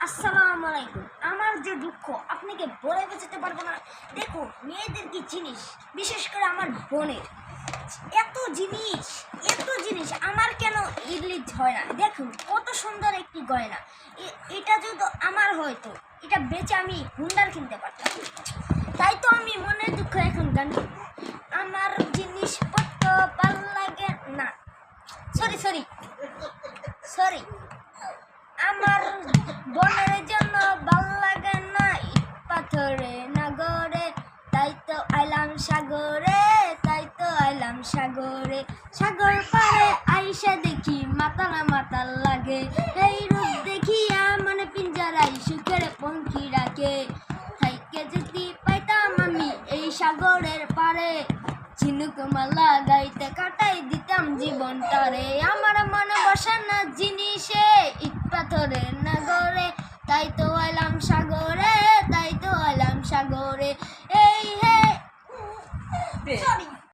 আসসালামু আলাইকুম। আমার যে দুঃখ আপনাকে বলে বোঝাতে পারবো না। দেখো, মেয়েদের কি জিনিস, বিশেষ করে আমার বোনের এত জিনিস আমার কেন ইডলি হয় না। দেখুন কত সুন্দর একটি গয়না, এটা যদি আমার হয়তো এটা বেচে আমি হুন্ডার কিনতে পারতাম। তাই তো আমি মনের দুঃখ এখন গান আমার জিনিসপত্র ভালো লাগে না। সরি আমার বোনের জন্য ভালো লাগে না। ইট পাথরে নাগরে, তাই তো আইলাম সাগরে, সাগর পারে আইসা দেখি মাতাল লাগে। এই রূপ দেখিয়া মনে পিঞ্জারাই সুখের পঙ্খী রাখে। থাইকে যদি পাইতাম আমি এই সাগরের পারে, ঝিনুক মালা গাইতে কাটাই দিতাম জীবনটারে। আমার মনে বসে না জিনিসে ইট পাথরের নাগরে, তাই তো আইলাম সাগরে, এই হে